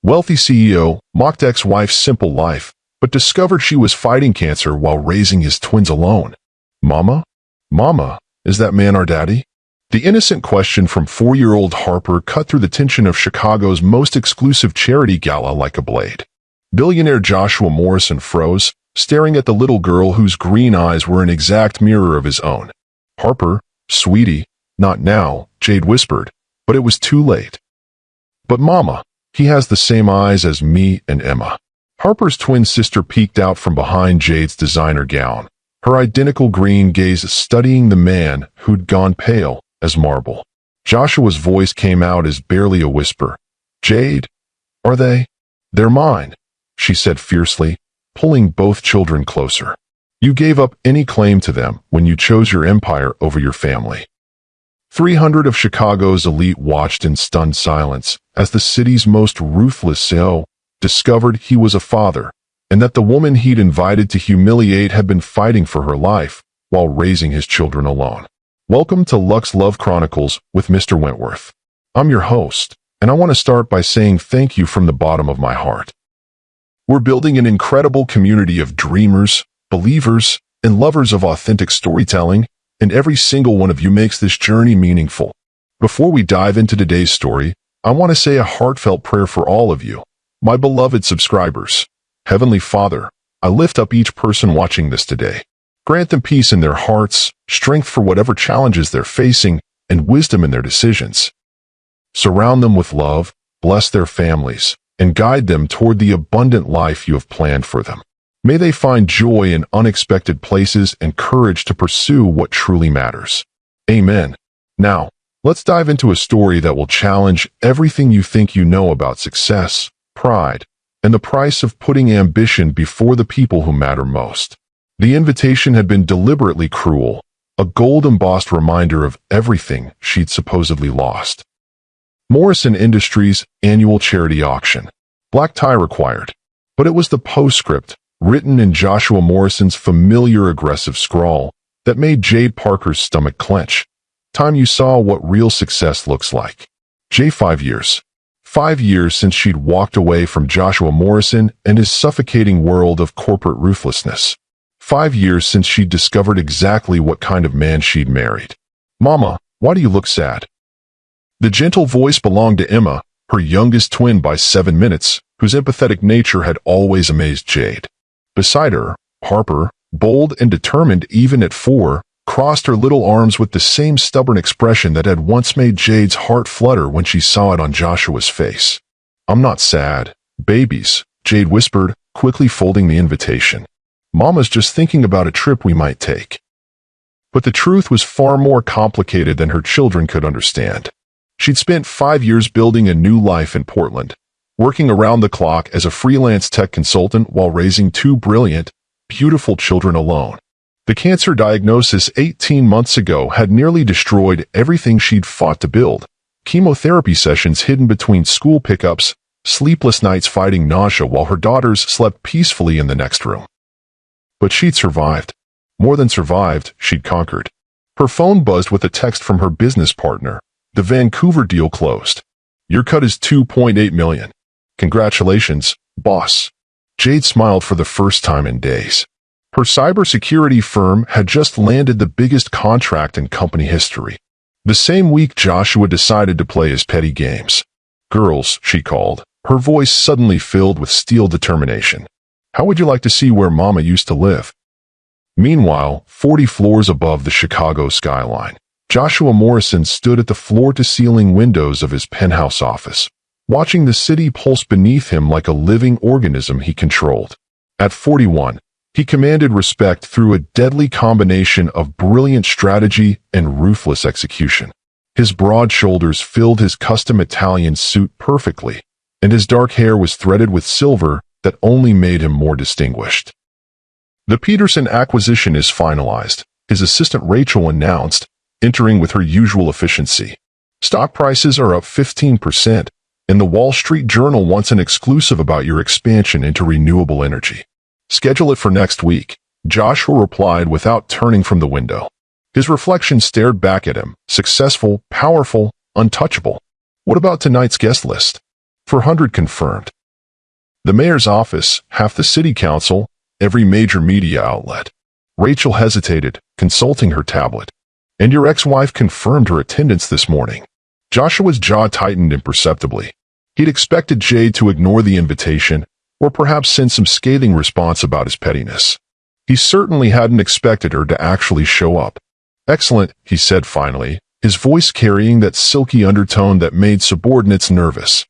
Wealthy CEO mocked ex-wife's simple life, but discovered she was fighting cancer while raising his twins alone. Mama? Mama, is that man our daddy? The innocent question from 4-year-old Harper cut through the tension of Chicago's most exclusive charity gala like a blade. Billionaire Joshua Morrison froze, staring at the little girl whose green eyes were an exact mirror of his own. Harper, sweetie, not now, Jade whispered, but it was too late. But Mama, he has the same eyes as me and Emma. Harper's twin sister peeked out from behind Jade's designer gown, her identical green gaze studying the man who'd gone pale as marble. Joshua's voice came out as barely a whisper. Jade? Are they? They're mine, she said fiercely, pulling both children closer. You gave up any claim to them when you chose your empire over your family. 300 of Chicago's elite watched in stunned silence as the city's most ruthless CEO discovered he was a father, and that the woman he'd invited to humiliate had been fighting for her life while raising his children alone. Welcome to Lux Love Chronicles with Mr. Wentworth. I'm your host, and I want to start by saying thank you from the bottom of my heart. We're building an incredible community of dreamers, believers, and lovers of authentic storytelling, and every single one of you makes this journey meaningful. Before we dive into today's story, I want to say a heartfelt prayer for all of you, my beloved subscribers. Heavenly Father, I lift up each person watching this today. Grant them peace in their hearts, strength for whatever challenges they're facing, and wisdom in their decisions. Surround them with love, bless their families, and guide them toward the abundant life you have planned for them. May they find joy in unexpected places and courage to pursue what truly matters. Amen. Now, let's dive into a story that will challenge everything you think you know about success, pride, and the price of putting ambition before the people who matter most. The invitation had been deliberately cruel, a gold-embossed reminder of everything she'd supposedly lost. Morrison Industries' annual charity auction. Black tie required. But it was the postscript, written in Joshua Morrison's familiar aggressive scrawl, that made Jade Parker's stomach clench. Time you saw what real success looks like. Jay, 5 years. 5 years since she'd walked away from Joshua Morrison and his suffocating world of corporate ruthlessness. 5 years since she'd discovered exactly what kind of man she'd married. Mama, why do you look sad? The gentle voice belonged to Emma, her youngest twin by 7 minutes, whose empathetic nature had always amazed Jade. Beside her, Harper, bold and determined even at 4, crossed her little arms with the same stubborn expression that had once made Jade's heart flutter when she saw it on Joshua's face. I'm not sad. Babies, Jade whispered, quickly folding the invitation. Mama's just thinking about a trip we might take. But the truth was far more complicated than her children could understand. She'd spent 5 years building a new life in Portland, working around the clock as a freelance tech consultant while raising 2 brilliant, beautiful children alone. The cancer diagnosis 18 months ago had nearly destroyed everything she'd fought to build. Chemotherapy sessions hidden between school pickups, sleepless nights fighting nausea while her daughters slept peacefully in the next room. But she'd survived. More than survived, she'd conquered. Her phone buzzed with a text from her business partner. The Vancouver deal closed. Your cut is $2.8 million. Congratulations, boss. Jade smiled for the first time in days. Her cybersecurity firm had just landed the biggest contract in company history. The same week Joshua decided to play his petty games. Girls, she called, her voice suddenly filled with steel determination. How would you like to see where Mama used to live? Meanwhile, 40 floors above the Chicago skyline, Joshua Morrison stood at the floor-to-ceiling windows of his penthouse office, watching the city pulse beneath him like a living organism he controlled. At 41, he commanded respect through a deadly combination of brilliant strategy and ruthless execution. His broad shoulders filled his custom Italian suit perfectly, and his dark hair was threaded with silver that only made him more distinguished. The Peterson acquisition is finalized, his assistant Rachel announced, entering with her usual efficiency. Stock prices are up 15%, and the Wall Street Journal wants an exclusive about your expansion into renewable energy. Schedule it for next week, Joshua replied without turning from the window. His reflection stared back at him, successful, powerful, untouchable. What about tonight's guest list? 400 confirmed. The mayor's office, half the city council, every major media outlet. Rachel hesitated, consulting her tablet. And your ex-wife confirmed her attendance this morning. Joshua's jaw tightened imperceptibly. He'd expected Jade to ignore the invitation, or perhaps send some scathing response about his pettiness. He certainly hadn't expected her to actually show up. Excellent, he said finally, his voice carrying that silky undertone that made subordinates nervous.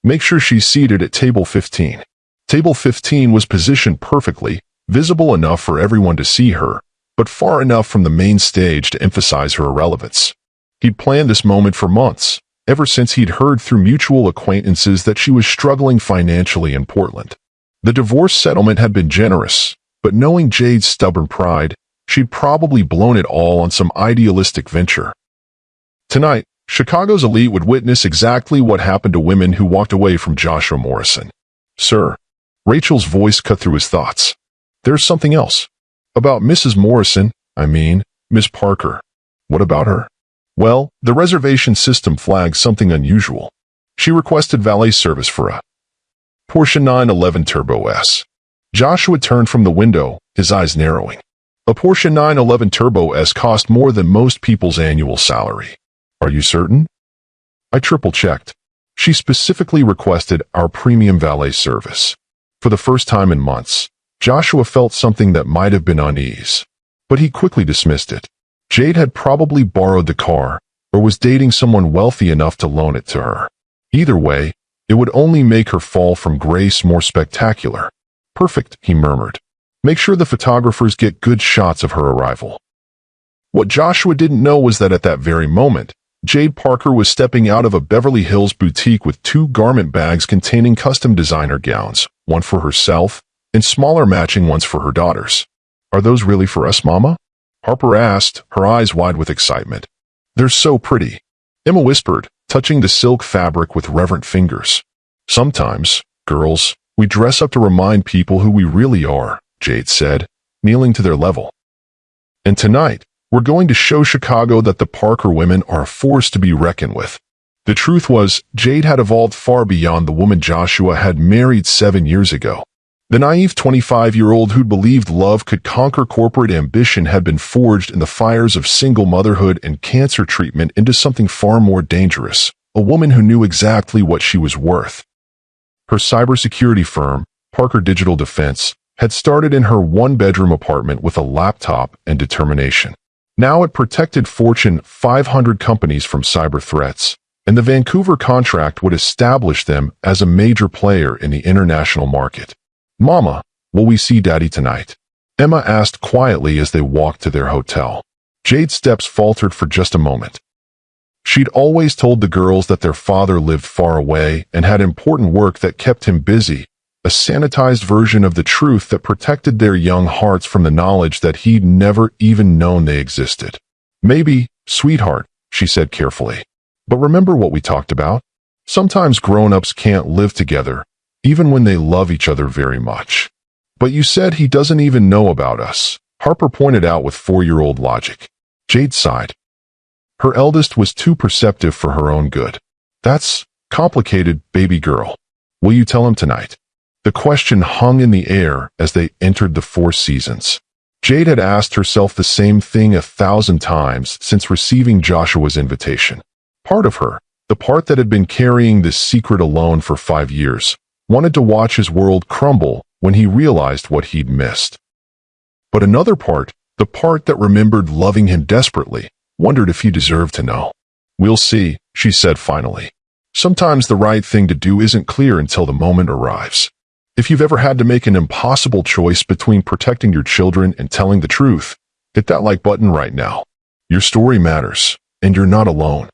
Make sure she's seated at table 15. Table 15 was positioned perfectly, visible enough for everyone to see her, but far enough from the main stage to emphasize her irrelevance. He'd planned this moment for months, ever since he'd heard through mutual acquaintances that she was struggling financially in Portland. The divorce settlement had been generous, but knowing Jade's stubborn pride, she'd probably blown it all on some idealistic venture. Tonight, Chicago's elite would witness exactly what happened to women who walked away from Joshua Morrison. Sir, Rachel's voice cut through his thoughts. There's something else. About Mrs. Morrison, Miss Parker. What about her? Well, the reservation system flagged something unusual. She requested valet service for a Porsche 911 Turbo S. Joshua turned from the window, his eyes narrowing. A Porsche 911 Turbo S cost more than most people's annual salary. Are you certain? I triple-checked. She specifically requested our premium valet service. For the first time in months, Joshua felt something that might have been unease, but he quickly dismissed it. Jade had probably borrowed the car, or was dating someone wealthy enough to loan it to her. Either way, it would only make her fall from grace more spectacular. Perfect, he murmured. Make sure the photographers get good shots of her arrival. What Joshua didn't know was that at that very moment, Jade Parker was stepping out of a Beverly Hills boutique with 2 garment bags containing custom designer gowns, one for herself, and smaller matching ones for her daughters. Are those really for us, Mama? Harper asked, her eyes wide with excitement. They're so pretty, Emma whispered, touching the silk fabric with reverent fingers. Sometimes, girls, we dress up to remind people who we really are, Jade said, kneeling to their level. And tonight, we're going to show Chicago that the Parker women are a force to be reckoned with. The truth was, Jade had evolved far beyond the woman Joshua had married 7 years ago. The naive 25-year-old who believed love could conquer corporate ambition had been forged in the fires of single motherhood and cancer treatment into something far more dangerous, a woman who knew exactly what she was worth. Her cybersecurity firm, Parker Digital Defense, had started in her one-bedroom apartment with a laptop and determination. Now it protected Fortune 500 companies from cyber threats, and the Vancouver contract would establish them as a major player in the international market. Mama, will we see Daddy tonight? Emma asked quietly as they walked to their hotel. Jade's steps faltered for just a moment. She'd always told the girls that their father lived far away and had important work that kept him busy, a sanitized version of the truth that protected their young hearts from the knowledge that he'd never even known they existed. Maybe, sweetheart, she said carefully. But remember what we talked about? Sometimes grown-ups can't live together, even when they love each other very much. But you said he doesn't even know about us, Harper pointed out with 4-year-old logic. Jade sighed. Her eldest was too perceptive for her own good. That's complicated, baby girl. Will you tell him tonight? The question hung in the air as they entered the Four Seasons. Jade had asked herself the same thing 1,000 times since receiving Joshua's invitation. Part of her, the part that had been carrying this secret alone for 5 years, wanted to watch his world crumble when he realized what he'd missed. But another part, the part that remembered loving him desperately, wondered if he deserved to know. We'll see, she said finally. Sometimes the right thing to do isn't clear until the moment arrives. If you've ever had to make an impossible choice between protecting your children and telling the truth, hit that like button right now. Your story matters, and you're not alone.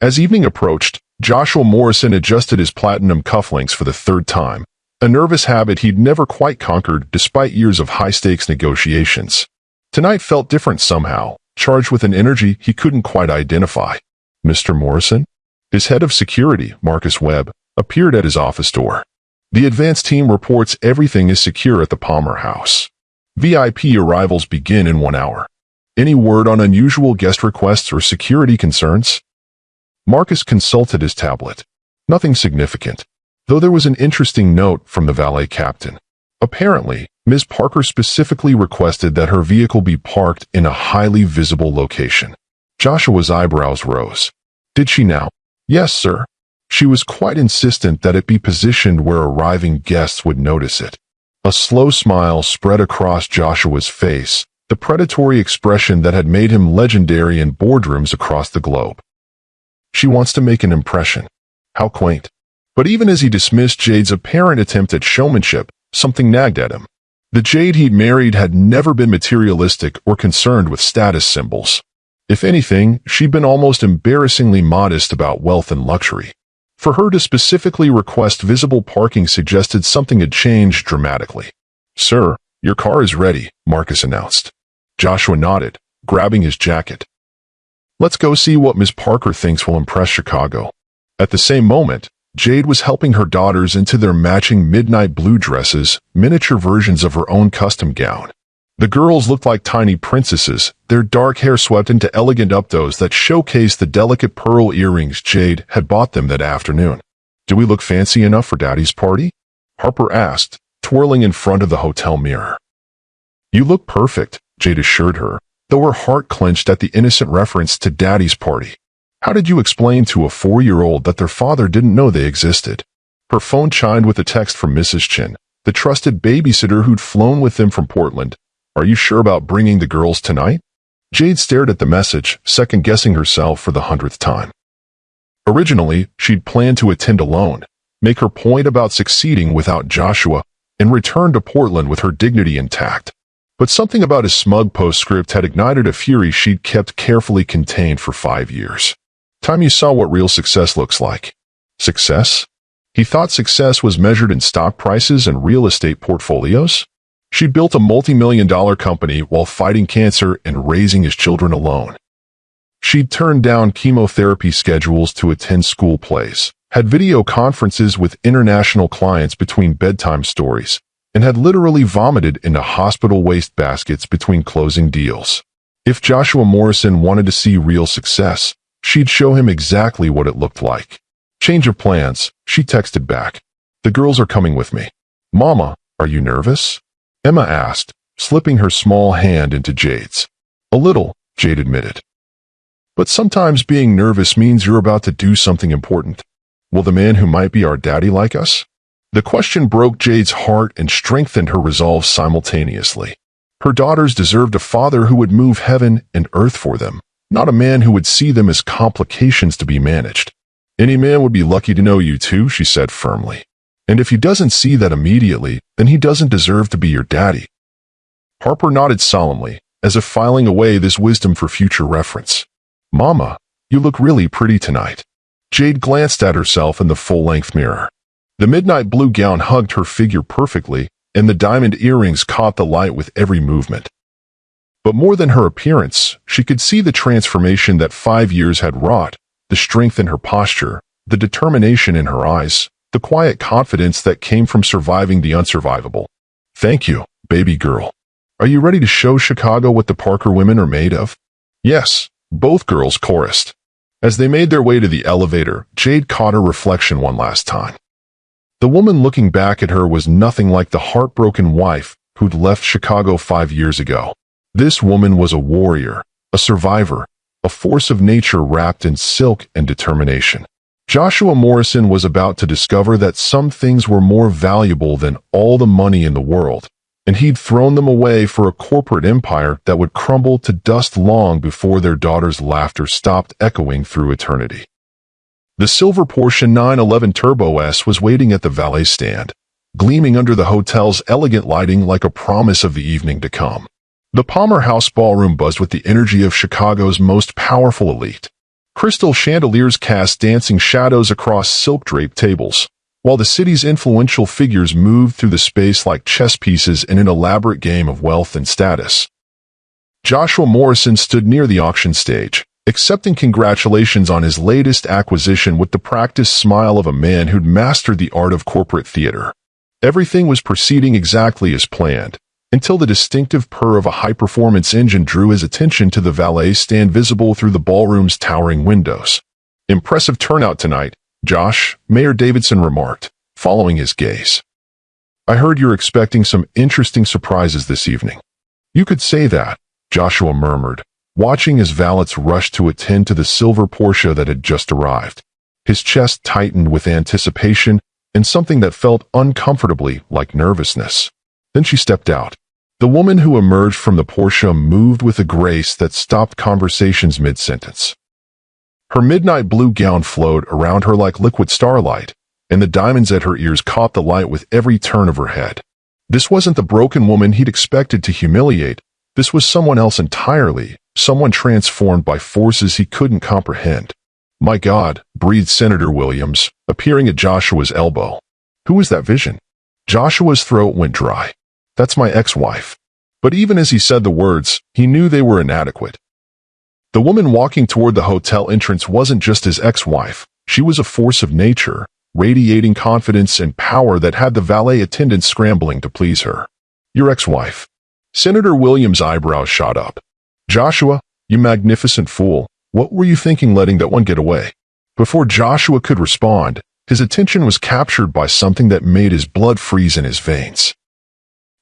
As evening approached, Joshua Morrison adjusted his platinum cufflinks for the 3rd time, a nervous habit he'd never quite conquered despite years of high-stakes negotiations. Tonight felt different somehow, charged with an energy he couldn't quite identify. Mr. Morrison? His head of security, Marcus Webb, appeared at his office door. The advance team reports everything is secure at the Palmer House. VIP arrivals begin in 1 hour. Any word on unusual guest requests or security concerns? Marcus consulted his tablet. Nothing significant. though there was an interesting note from the valet captain. Apparently, Ms. Parker specifically requested that her vehicle be parked in a highly visible location. Joshua's eyebrows rose. Did she now? Yes, sir. She was quite insistent that it be positioned where arriving guests would notice it. A slow smile spread across Joshua's face, the predatory expression that had made him legendary in boardrooms across the globe. She wants to make an impression. How quaint. But even as he dismissed Jade's apparent attempt at showmanship, something nagged at him. The Jade he'd married had never been materialistic or concerned with status symbols. If anything, she'd been almost embarrassingly modest about wealth and luxury. For her to specifically request visible parking suggested something had changed dramatically. "Sir, your car is ready," Marcus announced. Joshua nodded, grabbing his jacket. "Let's go see what Ms. Parker thinks will impress Chicago." At the same moment, Jade was helping her daughters into their matching midnight blue dresses, miniature versions of her own custom gown. The girls looked like tiny princesses, their dark hair swept into elegant updos that showcased the delicate pearl earrings Jade had bought them that afternoon. "Do we look fancy enough for Daddy's party?" Harper asked, twirling in front of the hotel mirror. "You look perfect," Jade assured her, though her heart clenched at the innocent reference to Daddy's party. How did you explain to a 4-year-old that their father didn't know they existed? Her phone chimed with a text from Mrs. Chin, the trusted babysitter who'd flown with them from Portland. "Are you sure about bringing the girls tonight?" Jade stared at the message, second-guessing herself for the 100th time. Originally, she'd planned to attend alone, make her point about succeeding without Joshua, and return to Portland with her dignity intact. But something about his smug postscript had ignited a fury she'd kept carefully contained for 5 years. "Time you saw what real success looks like." Success? He thought success was measured in stock prices and real estate portfolios? She'd built a multi-million-dollar company while fighting cancer and raising his children alone. She'd turned down chemotherapy schedules to attend school plays, had video conferences with international clients between bedtime stories, and had literally vomited into hospital waste baskets between closing deals. If Joshua Morrison wanted to see real success, she'd show him exactly what it looked like. "Change of plans," she texted back. "The girls are coming with me." "Mama, are you nervous?" Emma asked, slipping her small hand into Jade's. "A little," Jade admitted. "But sometimes being nervous means you're about to do something important. Will the man who might be our daddy like us?" The question broke Jade's heart and strengthened her resolve simultaneously. Her daughters deserved a father who would move heaven and earth for them, not a man who would see them as complications to be managed. "Any man would be lucky to know you too," she said firmly. "And if he doesn't see that immediately, then he doesn't deserve to be your daddy." Harper nodded solemnly, as if filing away this wisdom for future reference. "Mama, you look really pretty tonight." Jade glanced at herself in the full-length mirror. The midnight blue gown hugged her figure perfectly, and the diamond earrings caught the light with every movement. But more than her appearance, she could see the transformation that 5 years had wrought, the strength in her posture, the determination in her eyes, the quiet confidence that came from surviving the unsurvivable. "Thank you, baby girl. Are you ready to show Chicago what the Parker women are made of?" "Yes," both girls chorused. As they made their way to the elevator, Jade caught her reflection one last time. The woman looking back at her was nothing like the heartbroken wife who'd left Chicago 5 years ago. This woman was a warrior, a survivor, a force of nature wrapped in silk and determination. Joshua Morrison was about to discover that some things were more valuable than all the money in the world, and he'd thrown them away for a corporate empire that would crumble to dust long before their daughter's laughter stopped echoing through eternity. The silver Porsche 911 Turbo S was waiting at the valet stand, gleaming under the hotel's elegant lighting like a promise of the evening to come. The Palmer House ballroom buzzed with the energy of Chicago's most powerful elite. Crystal chandeliers cast dancing shadows across silk-draped tables, while the city's influential figures moved through the space like chess pieces in an elaborate game of wealth and status. Joshua Morrison stood near the auction stage, accepting congratulations on his latest acquisition with the practiced smile of a man who'd mastered the art of corporate theater. Everything was proceeding exactly as planned, until the distinctive purr of a high-performance engine drew his attention to the valet stand visible through the ballroom's towering windows. "Impressive turnout tonight, Josh," Mayor Davidson remarked, following his gaze. "I heard you're expecting some interesting surprises this evening." "You could say that," Joshua murmured, watching his valets rush to attend to the silver Porsche that had just arrived. His chest tightened with anticipation and something that felt uncomfortably like nervousness. Then she stepped out. The woman who emerged from the Porsche moved with a grace that stopped conversations mid-sentence. Her midnight blue gown flowed around her like liquid starlight, and the diamonds at her ears caught the light with every turn of her head. This wasn't the broken woman he'd expected to humiliate. This was someone else entirely, someone transformed by forces he couldn't comprehend. "My God," breathed Senator Williams, appearing at Joshua's elbow. "Who was that vision?" Joshua's throat went dry. "That's my ex-wife." But even as he said the words, he knew they were inadequate. The woman walking toward the hotel entrance wasn't just his ex-wife. She was a force of nature, radiating confidence and power that had the valet attendants scrambling to please her. "Your ex-wife." Senator Williams' eyebrows shot up. "Joshua, you magnificent fool. What were you thinking letting that one get away?" Before Joshua could respond, his attention was captured by something that made his blood freeze in his veins.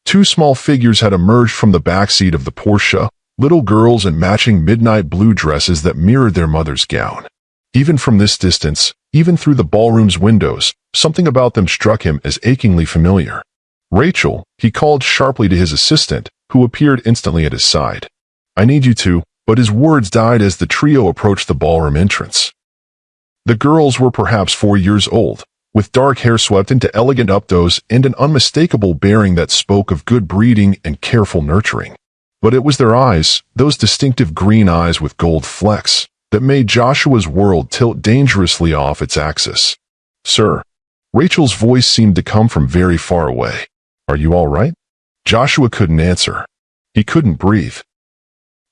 Two small figures had emerged from the backseat of the Porsche, little girls in matching midnight blue dresses that mirrored their mother's gown. Even from this distance, even through the ballroom's windows, something about them struck him as achingly familiar. "Rachel," he called sharply to his assistant, who appeared instantly at his side. "I need you to," but his words died as the trio approached the ballroom entrance. The girls were perhaps 4 years old, with dark hair swept into elegant updos and an unmistakable bearing that spoke of good breeding and careful nurturing. But it was their eyes, those distinctive green eyes with gold flecks, that made Joshua's world tilt dangerously off its axis. "Sir." Rachel's voice seemed to come from very far away. "Are you all right?" Joshua couldn't answer. He couldn't breathe.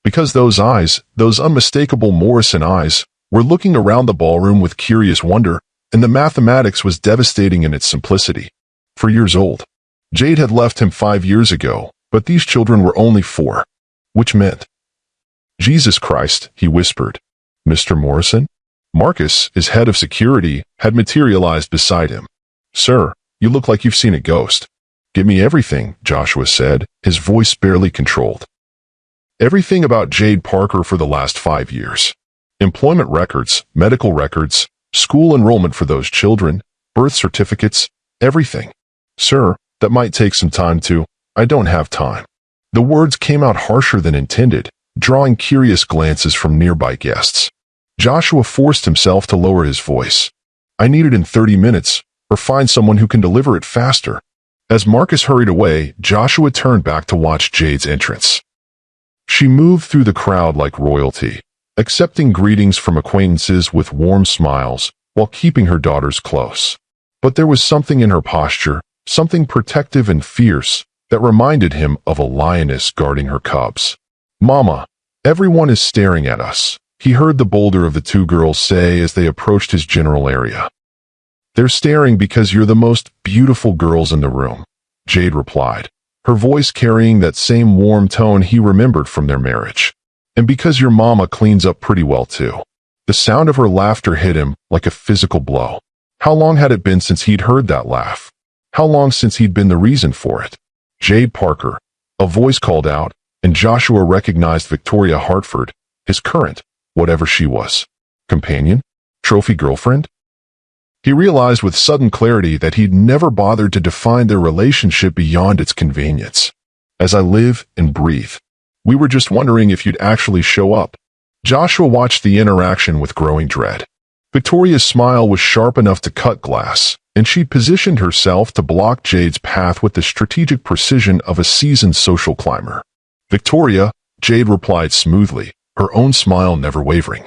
Because those eyes, those unmistakable Morrison eyes, were looking around the ballroom with curious wonder, and the mathematics was devastating in its simplicity. 4 years old. Jade had left him 5 years ago, but these children were only 4. Which meant, "Jesus Christ," he whispered. "Mr. Morrison?" Marcus, his head of security, had materialized beside him. "Sir, you look like you've seen a ghost." "Give me everything," Joshua said, his voice barely controlled. Everything about Jade Parker for the last 5 years. Employment records, medical records, school enrollment for those children, birth certificates, everything. "Sir, that might take some time to—" "I don't have time." The words came out harsher than intended, drawing curious glances from nearby guests. Joshua forced himself to lower his voice. "I need it in 30 minutes, or find someone who can deliver it faster." As Marcus hurried away, Joshua turned back to watch Jade's entrance. She moved through the crowd like royalty, accepting greetings from acquaintances with warm smiles while keeping her daughters close. But there was something in her posture, something protective and fierce, that reminded him of a lioness guarding her cubs. "Mama, everyone is staring at us," he heard the bolder of the two girls say as they approached his general area. "They're staring because you're the most beautiful girls in the room," Jade replied, her voice carrying that same warm tone he remembered from their marriage. "And because your mama cleans up pretty well too." The sound of her laughter hit him like a physical blow. How long had it been since he'd heard that laugh? How long since he'd been the reason for it? "Jade Parker," a voice called out, and Joshua recognized Victoria Hartford, his current, whatever she was, companion, trophy girlfriend. He realized with sudden clarity that he'd never bothered to define their relationship beyond its convenience. "As I live and breathe. We were just wondering if you'd actually show up." Joshua watched the interaction with growing dread. Victoria's smile was sharp enough to cut glass, and she'd positioned herself to block Jade's path with the strategic precision of a seasoned social climber. "Victoria," Jade replied smoothly, her own smile never wavering.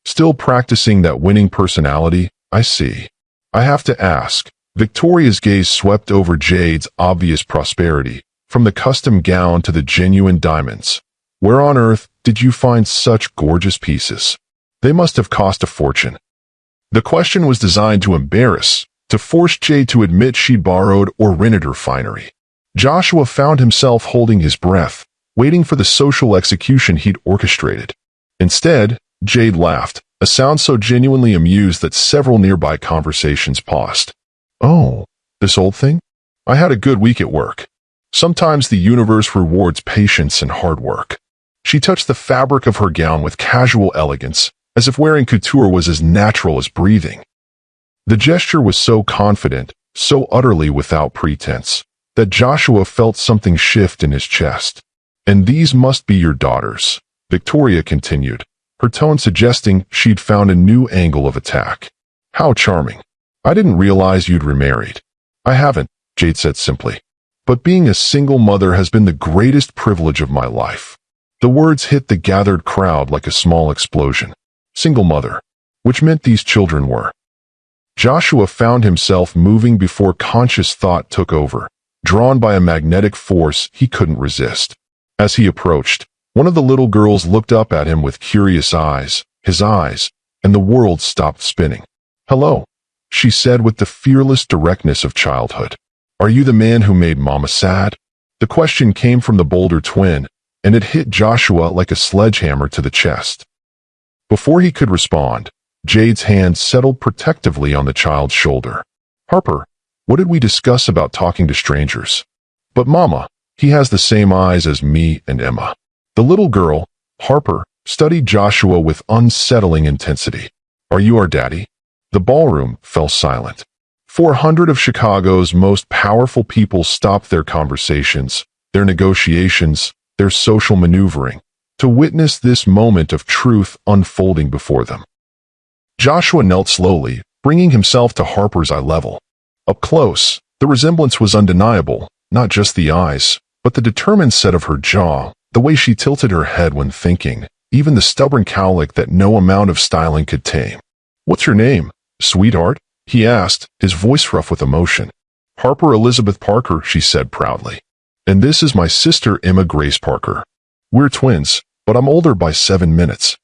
"Still practicing that winning personality, I see. I have to ask." Victoria's gaze swept over Jade's obvious prosperity, from the custom gown to the genuine diamonds. "Where on earth did you find such gorgeous pieces? They must have cost a fortune." The question was designed to embarrass, to force Jade to admit she'd borrowed or rented her finery. Joshua found himself holding his breath, waiting for the social execution he'd orchestrated. Instead, Jade laughed, a sound so genuinely amused that several nearby conversations paused. Oh, this old thing? I had a good week at work. Sometimes the universe rewards patience and hard work. She touched the fabric of her gown with casual elegance, as if wearing couture was as natural as breathing. The gesture was so confident, so utterly without pretense, that Joshua felt something shift in his chest. "And these must be your daughters," Victoria continued, her tone suggesting she'd found a new angle of attack. "How charming. I didn't realize you'd remarried." "I haven't," Jade said simply. "But being a single mother has been the greatest privilege of my life." The words hit the gathered crowd like a small explosion. Single mother, which meant these children were. Joshua found himself moving before conscious thought took over, drawn by a magnetic force he couldn't resist. As he approached, one of the little girls looked up at him with curious eyes, and the world stopped spinning. "Hello," she said with the fearless directness of childhood. "Are you the man who made Mama sad?" The question came from the bolder twin, and it hit Joshua like a sledgehammer to the chest. Before he could respond, Jade's hand settled protectively on the child's shoulder. "Harper, what did we discuss about talking to strangers?" "But Mama, he has the same eyes as me and Emma." The little girl, Harper, studied Joshua with unsettling intensity. "Are you our daddy?" The ballroom fell silent. 400 of Chicago's most powerful people stopped their conversations, their negotiations, their social maneuvering, to witness this moment of truth unfolding before them. Joshua knelt slowly, bringing himself to Harper's eye level. Up close, the resemblance was undeniable, not just the eyes, but the determined set of her jaw, the way she tilted her head when thinking, even the stubborn cowlick that no amount of styling could tame. "What's your name, sweetheart?" he asked, his voice rough with emotion. "Harper Elizabeth Parker," she said proudly. "And this is my sister Emma Grace Parker. We're twins, but I'm older by 7 minutes."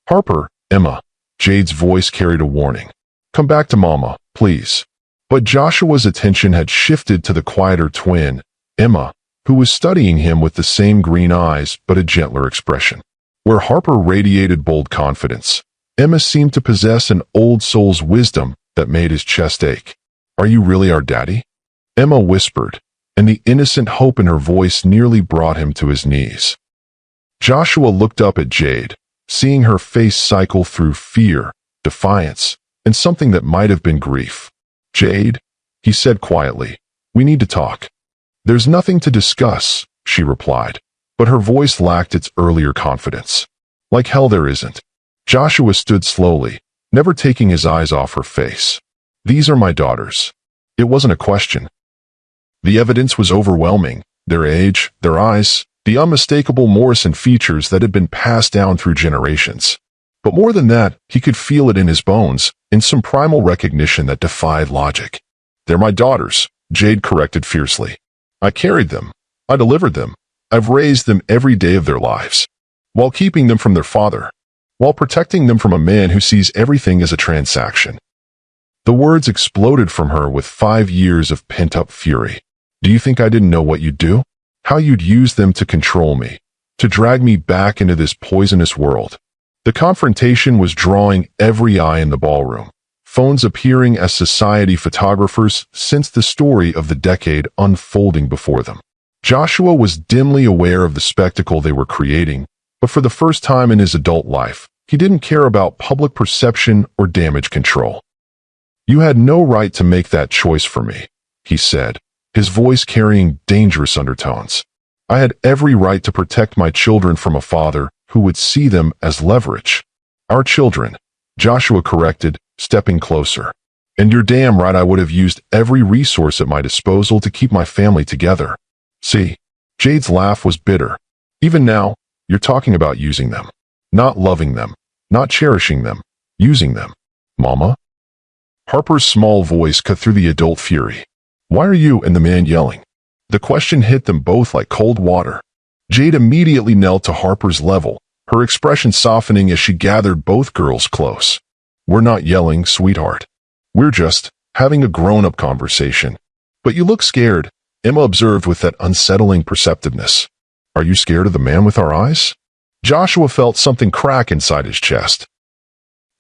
"Harper, Emma," Jade's voice carried a warning. "Come back to Mama, please." But Joshua's attention had shifted to the quieter twin, Emma, who was studying him with the same green eyes but a gentler expression. Where Harper radiated bold confidence, Emma seemed to possess an old soul's wisdom that made his chest ache. "Are you really our daddy?" Emma whispered, and the innocent hope in her voice nearly brought him to his knees. Joshua looked up at Jade, seeing her face cycle through fear, defiance, and something that might have been grief. "Jade," he said quietly, "we need to talk." "There's nothing to discuss," she replied, but her voice lacked its earlier confidence. "Like hell there isn't." Joshua stood slowly, never taking his eyes off her face. "These are my daughters." It wasn't a question. The evidence was overwhelming: their age, their eyes, the unmistakable Morrison features that had been passed down through generations. But more than that, he could feel it in his bones, in some primal recognition that defied logic. "They're my daughters," Jade corrected fiercely. "I carried them. I delivered them. I've raised them every day of their lives, while keeping them from their father, while protecting them from a man who sees everything as a transaction." The words exploded from her with 5 years of pent-up fury. "Do you think I didn't know what you'd do? How you'd use them to control me, to drag me back into this poisonous world?" The confrontation was drawing every eye in the ballroom, phones appearing as society photographers sensed the story of the decade unfolding before them. Joshua was dimly aware of the spectacle they were creating, but for the first time in his adult life, he didn't care about public perception or damage control. "You had no right to make that choice for me," he said, his voice carrying dangerous undertones. "I had every right to protect my children from a father who would see them as leverage." "Our children," Joshua corrected, stepping closer. "And you're damn right I would have used every resource at my disposal to keep my family together." "See?" Jade's laugh was bitter. "Even now, you're talking about using them. Not loving them, not cherishing them, using them. Mama?" Harper's small voice cut through the adult fury. "Why are you and the man yelling?" The question hit them both like cold water. Jade immediately knelt to Harper's level, her expression softening as she gathered both girls close. "We're not yelling, sweetheart. We're just having a grown-up conversation." "But you look scared," Emma observed with that unsettling perceptiveness. "Are you scared of the man with our eyes?" Joshua felt something crack inside his chest.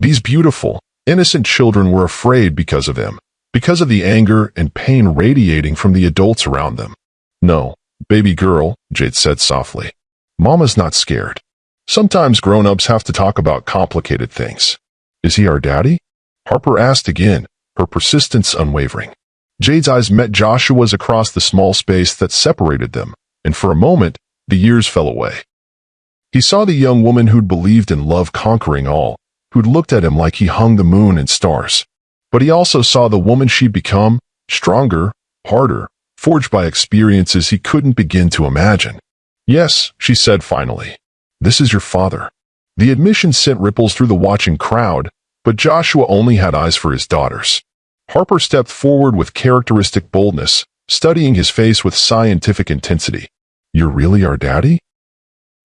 These beautiful, innocent children were afraid because of him, because of the anger and pain radiating from the adults around them. "No, baby girl," Jade said softly. "Mama's not scared. Sometimes grown-ups have to talk about complicated things." "Is he our daddy?" Harper asked again, her persistence unwavering. Jade's eyes met Joshua's across the small space that separated them, and for a moment, the years fell away. He saw the young woman who'd believed in love conquering all, who'd looked at him like he hung the moon and stars. But he also saw the woman she'd become, stronger, harder, forged by experiences he couldn't begin to imagine. "Yes," she said finally. "This is your father." The admission sent ripples through the watching crowd, but Joshua only had eyes for his daughters. Harper stepped forward with characteristic boldness, studying his face with scientific intensity. "You're really our daddy?"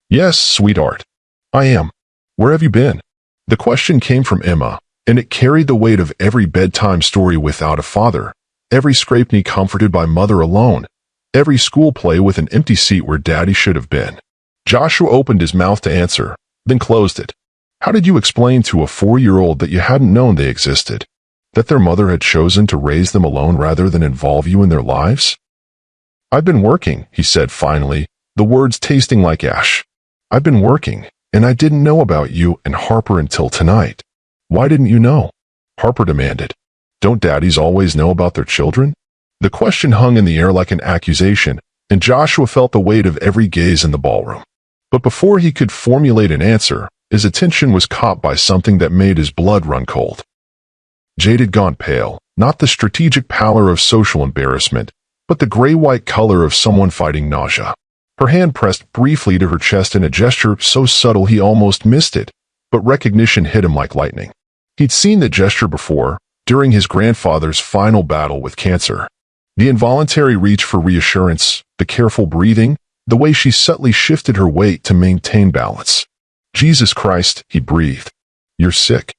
"Yes, sweetheart. I am. Where have you been?" The question came from Emma, and it carried the weight of every bedtime story without a father, every scraped knee comforted by mother alone, every school play with an empty seat where daddy should have been. Joshua opened his mouth to answer, then closed it. How did you explain to a 4-year-old that you hadn't known they existed? That their mother had chosen to raise them alone rather than involve you in their lives? "I've been working," he said finally, the words tasting like ash. "I've been working, and I didn't know about you and Harper until tonight." "Why didn't you know?" Harper demanded. "Don't daddies always know about their children?" The question hung in the air like an accusation, and Joshua felt the weight of every gaze in the ballroom. But before he could formulate an answer, his attention was caught by something that made his blood run cold. Jade had gone pale, not the strategic pallor of social embarrassment, but the gray-white color of someone fighting nausea. Her hand pressed briefly to her chest in a gesture so subtle he almost missed it, but recognition hit him like lightning. He'd seen the gesture before, during his grandfather's final battle with cancer. The involuntary reach for reassurance, the careful breathing, the way she subtly shifted her weight to maintain balance. "Jesus Christ," he breathed. "You're sick."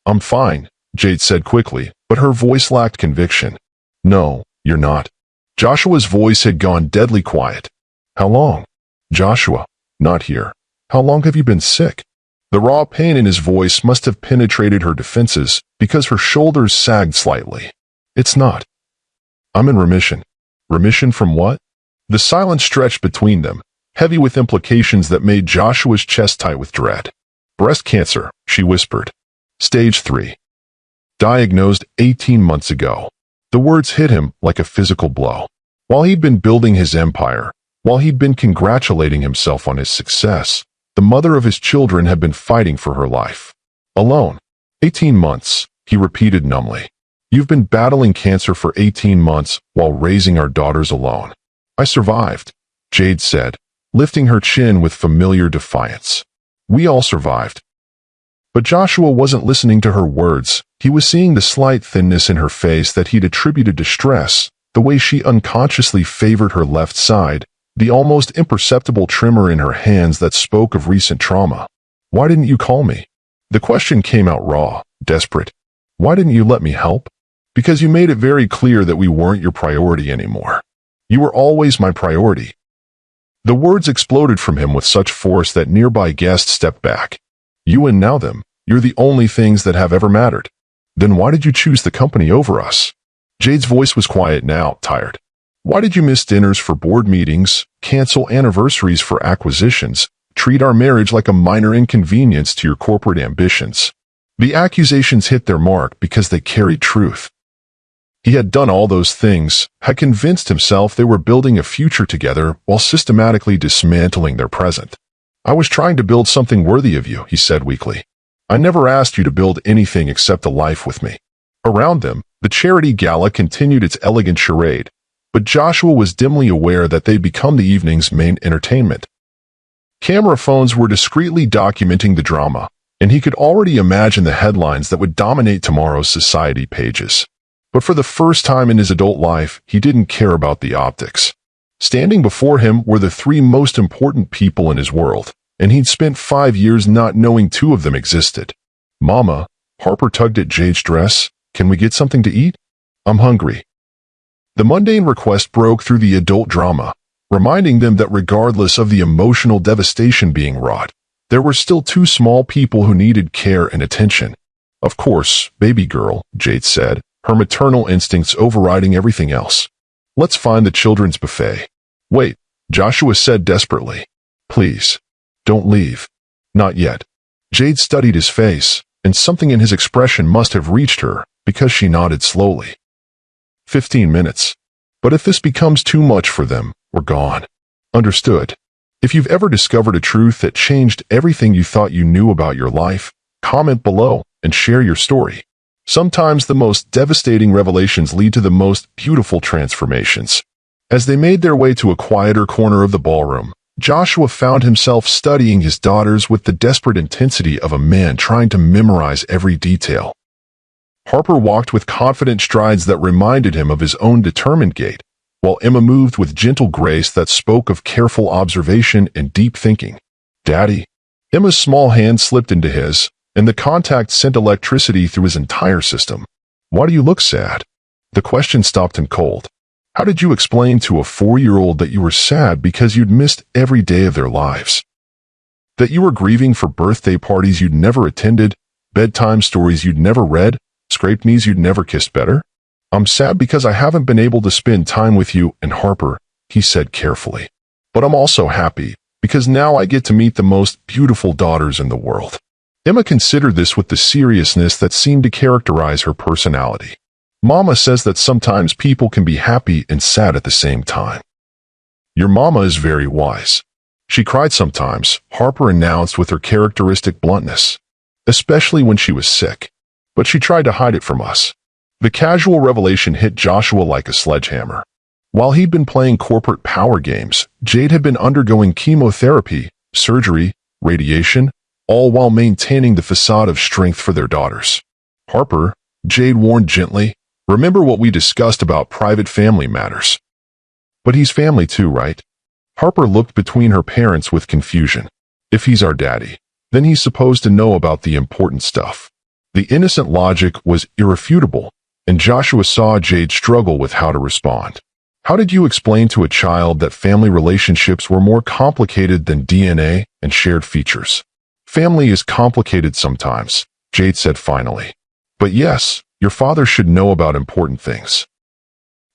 "I'm fine," Jade said quickly, but her voice lacked conviction. "No, you're not." Joshua's voice had gone deadly quiet. "How long?" "Joshua, not here. How long have you been sick?" The raw pain in his voice must have penetrated her defenses because her shoulders sagged slightly. "It's not. I'm in remission." "Remission from what?" The silence stretched between them, heavy with implications that made Joshua's chest tight with dread. "Breast cancer," she whispered. "Stage 3. Diagnosed 18 months ago." The words hit him like a physical blow. While he'd been building his empire, while he'd been congratulating himself on his success, the mother of his children had been fighting for her life. Alone. 18 months, he repeated numbly. "You've been battling cancer for 18 months while raising our daughters alone." "I survived," Jade said, lifting her chin with familiar defiance. "We all survived." But Joshua wasn't listening to her words. He was seeing the slight thinness in her face that he'd attributed to stress, the way she unconsciously favored her left side, the almost imperceptible tremor in her hands that spoke of recent trauma. "Why didn't you call me?" The question came out raw, desperate. "Why didn't you let me help?" "Because you made it very clear that we weren't your priority anymore. You were always my priority." The words exploded from him with such force that nearby guests stepped back. "You and now them, you're the only things that have ever mattered. Then why did you choose the company over us?" Jade's voice was quiet now, tired. "Why did you miss dinners for board meetings, cancel anniversaries for acquisitions, treat our marriage like a minor inconvenience to your corporate ambitions?" The accusations hit their mark because they carried truth. He had done all those things, had convinced himself they were building a future together while systematically dismantling their present. "I was trying to build something worthy of you," he said weakly. "I never asked you to build anything except a life with me." Around them, the charity gala continued its elegant charade, but Joshua was dimly aware that they'd become the evening's main entertainment. Camera phones were discreetly documenting the drama, and he could already imagine the headlines that would dominate tomorrow's society pages. But for the first time in his adult life, he didn't care about the optics. Standing before him were the 3 most important people in his world, and he'd spent 5 years not knowing 2 of them existed. "Mama," Harper tugged at Jade's dress, "can we get something to eat? I'm hungry." The mundane request broke through the adult drama, reminding them that regardless of the emotional devastation being wrought, there were still 2 small people who needed care and attention. "Of course, baby girl," Jade said, her maternal instincts overriding everything else. "Let's find the children's buffet." "Wait," Joshua said desperately. "Please, don't leave." "Not yet." Jade studied his face, and something in his expression must have reached her, because she nodded slowly. 15 minutes. "But if this becomes too much for them, we're gone." "Understood." If you've ever discovered a truth that changed everything you thought you knew about your life, comment below and share your story. Sometimes the most devastating revelations lead to the most beautiful transformations. As they made their way to a quieter corner of the ballroom, Joshua found himself studying his daughters with the desperate intensity of a man trying to memorize every detail. Harper walked with confident strides that reminded him of his own determined gait, while Emma moved with gentle grace that spoke of careful observation and deep thinking. "Daddy." Emma's small hand slipped into his, and the contact sent electricity through his entire system. "Why do you look sad?" The question stopped him cold. How did you explain to a 4-year-old that you were sad because you'd missed every day of their lives? That you were grieving for birthday parties you'd never attended, bedtime stories you'd never read, scraped knees you'd never kissed better? "I'm sad because I haven't been able to spend time with you and Harper," he said carefully. "But I'm also happy because now I get to meet the most beautiful daughters in the world." Emma considered this with the seriousness that seemed to characterize her personality. "Mama says that sometimes people can be happy and sad at the same time." "Your mama is very wise. She cried sometimes," Harper announced with her characteristic bluntness, "especially when she was sick. But she tried to hide it from us." The casual revelation hit Joshua like a sledgehammer. While he'd been playing corporate power games, Jade had been undergoing chemotherapy, surgery, radiation, all while maintaining the facade of strength for their daughters. "Harper," Jade warned gently, "remember what we discussed about private family matters." "But he's family too, right?" Harper looked between her parents with confusion. "If he's our daddy, then he's supposed to know about the important stuff." The innocent logic was irrefutable, and Joshua saw Jade struggle with how to respond. "How did you explain to a child that family relationships were more complicated than DNA and shared features?" "Family is complicated sometimes," Jade said finally. "But yes, your father should know about important things."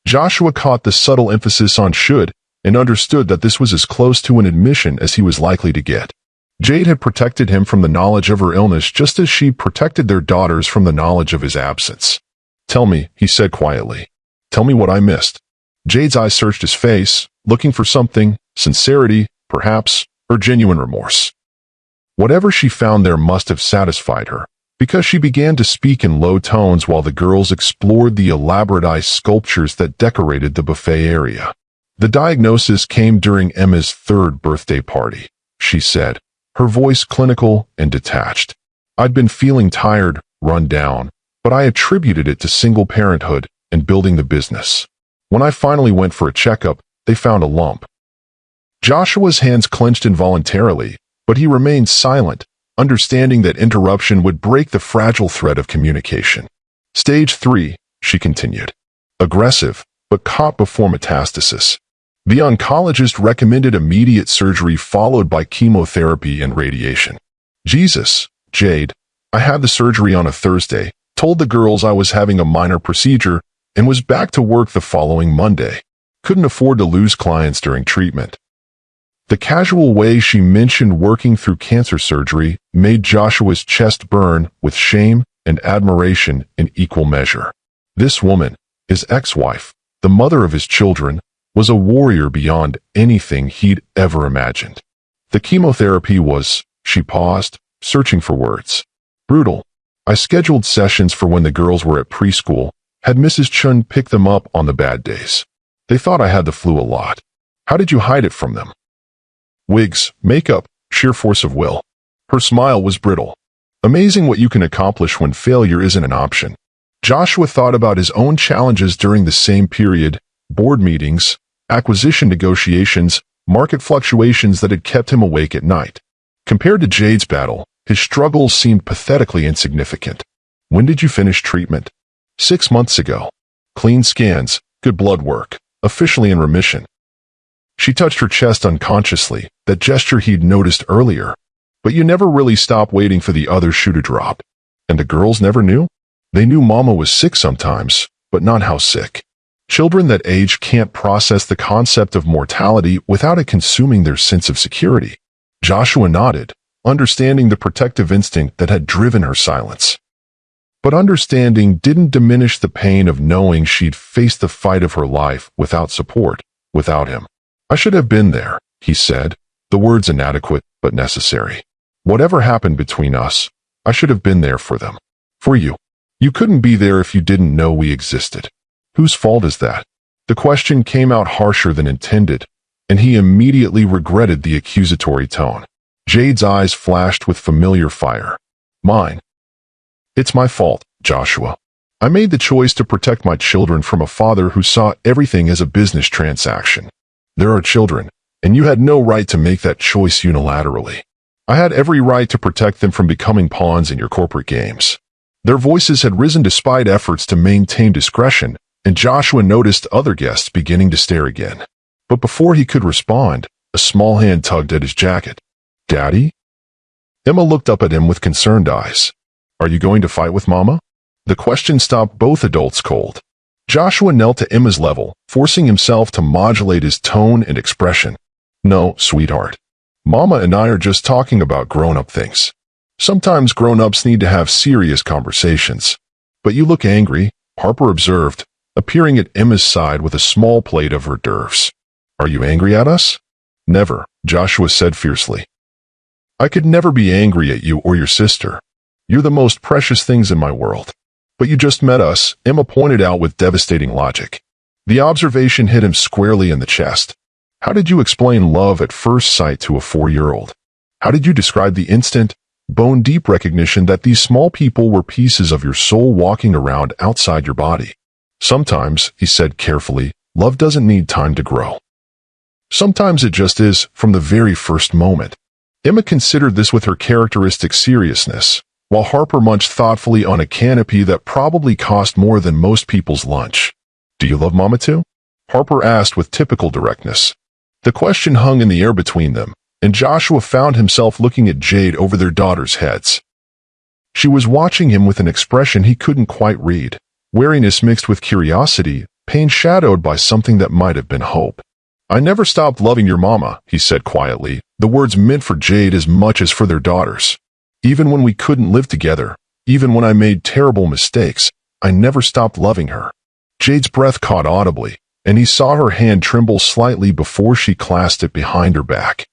Joshua caught the subtle emphasis on should and understood that this was as close to an admission as he was likely to get. Jade had protected him from the knowledge of her illness just as she protected their daughters from the knowledge of his absence. "Tell me," he said quietly. "Tell me what I missed." Jade's eyes searched his face, looking for something, sincerity, perhaps, or genuine remorse. Whatever she found there must have satisfied her, because she began to speak in low tones while the girls explored the elaborate ice sculptures that decorated the buffet area. "The diagnosis came during Emma's 3rd birthday party," she said, her voice clinical and detached. "I'd been feeling tired, run down, but I attributed it to single parenthood and building the business. When I finally went for a checkup, they found a lump." Joshua's hands clenched involuntarily, but he remained silent, understanding that interruption would break the fragile thread of communication. "Stage 3, she continued. "Aggressive, but caught before metastasis. The oncologist recommended immediate surgery followed by chemotherapy and radiation." "Jesus, Jade, I had the surgery on a Thursday, told the girls I was having a minor procedure, and was back to work the following Monday. Couldn't afford to lose clients during treatment." The casual way she mentioned working through cancer surgery made Joshua's chest burn with shame and admiration in equal measure. This woman, his ex-wife, the mother of his children, was a warrior beyond anything he'd ever imagined. "The chemotherapy was," she paused, searching for words, "brutal. I scheduled sessions for when the girls were at preschool, had Mrs. Chun pick them up on the bad days. They thought I had the flu a lot. How did you hide it from them?" "Wigs, makeup, sheer force of will." Her smile was brittle. "Amazing what you can accomplish when failure isn't an option." Joshua thought about his own challenges during the same period, board meetings, acquisition negotiations, market fluctuations that had kept him awake at night. Compared to Jade's battle, his struggles seemed pathetically insignificant. "When did you finish treatment?" 6 months ago. Clean scans, good blood work, officially in remission." She touched her chest unconsciously, that gesture he'd noticed earlier. "But you never really stopped waiting for the other shoe to drop. And the girls never knew?" They knew Mama was sick sometimes, but not how sick. Children that age can't process the concept of mortality without it consuming their sense of security. Joshua nodded, understanding the protective instinct that had driven her silence. But understanding didn't diminish the pain of knowing she'd faced the fight of her life without support, without him. "I should have been there," he said, the words inadequate but necessary. "Whatever happened between us, I should have been there for them. For you. You couldn't be there if you didn't know we existed. Whose fault is that?" The question came out harsher than intended, and he immediately regretted the accusatory tone. Jade's eyes flashed with familiar fire. "Mine. It's my fault, Joshua. I made the choice to protect my children from a father who saw everything as a business transaction. There are children, and you had no right to make that choice unilaterally. I had every right to protect them from becoming pawns in your corporate games." Their voices had risen despite efforts to maintain discretion, and Joshua noticed other guests beginning to stare again. But before he could respond, a small hand tugged at his jacket. "Daddy?" Emma looked up at him with concerned eyes. "Are you going to fight with Mama?" The question stopped both adults cold. Joshua knelt to Emma's level, forcing himself to modulate his tone and expression. "No, sweetheart. Mama and I are just talking about grown-up things. Sometimes grown-ups need to have serious conversations. But you look angry," Harper observed, appearing at Emma's side with a small plate of hors d'oeuvres. "Are you angry at us?" "Never," Joshua said fiercely. "I could never be angry at you or your sister. You're the most precious things in my world. But you just met us," Emma pointed out with devastating logic. The observation hit him squarely in the chest. "How did you explain love at first sight to a 4-year-old? How did you describe the instant, bone-deep recognition that these small people were pieces of your soul walking around outside your body?" "Sometimes," he said carefully, "love doesn't need time to grow. Sometimes it just is, from the very first moment." Emma considered this with her characteristic seriousness, while Harper munched thoughtfully on a canopy that probably cost more than most people's lunch. "Do you love Mama too?" Harper asked with typical directness. The question hung in the air between them, and Joshua found himself looking at Jade over their daughters' heads. She was watching him with an expression he couldn't quite read, wariness mixed with curiosity, pain shadowed by something that might have been hope. "I never stopped loving your mama," he said quietly, the words meant for Jade as much as for their daughters. "Even when we couldn't live together, even when I made terrible mistakes, I never stopped loving her." Jade's breath caught audibly, and he saw her hand tremble slightly before she clasped it behind her back.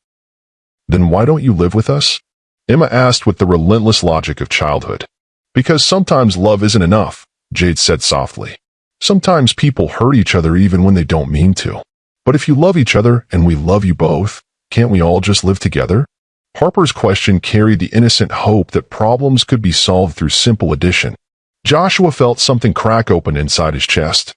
"Then why don't you live with us?" Emma asked with the relentless logic of childhood. "Because sometimes love isn't enough," Jade said softly. "Sometimes people hurt each other even when they don't mean to. But if you love each other and we love you both, can't we all just live together?" Harper's question carried the innocent hope that problems could be solved through simple addition. Joshua felt something crack open inside his chest.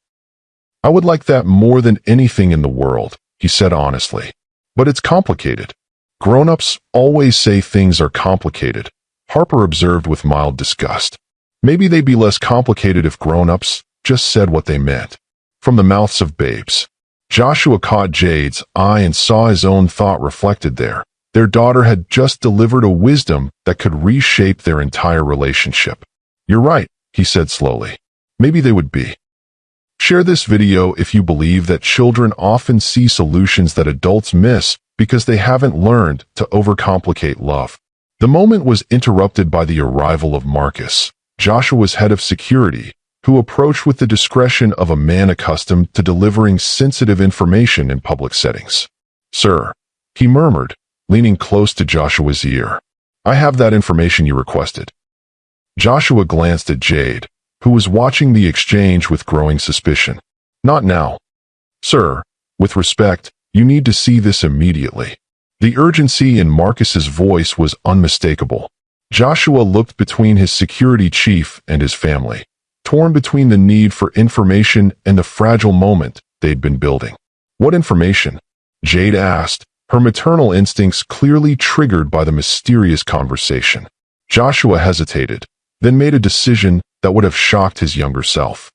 "I would like that more than anything in the world," he said honestly. "But it's complicated. Grown-ups always say things are complicated," Harper observed with mild disgust. "Maybe they'd be less complicated if grown-ups just said what they meant." From the mouths of babes. Joshua caught Jade's eye and saw his own thought reflected there. Their daughter had just delivered a wisdom that could reshape their entire relationship. "You're right," he said slowly. "Maybe they would be." Share this video if you believe that children often see solutions that adults miss because they haven't learned to overcomplicate love. The moment was interrupted by the arrival of Marcus, Joshua's head of security, who approached with the discretion of a man accustomed to delivering sensitive information in public settings. "Sir," he murmured, leaning close to Joshua's ear, "I have that information you requested." Joshua glanced at Jade, who was watching the exchange with growing suspicion. "Not now. Sir, with respect, you need to see this immediately." The urgency in Marcus's voice was unmistakable. Joshua looked between his security chief and his family, torn between the need for information and the fragile moment they'd been building. "What information?" Jade asked, her maternal instincts clearly triggered by the mysterious conversation. Joshua hesitated, then made a decision that would have shocked his younger self.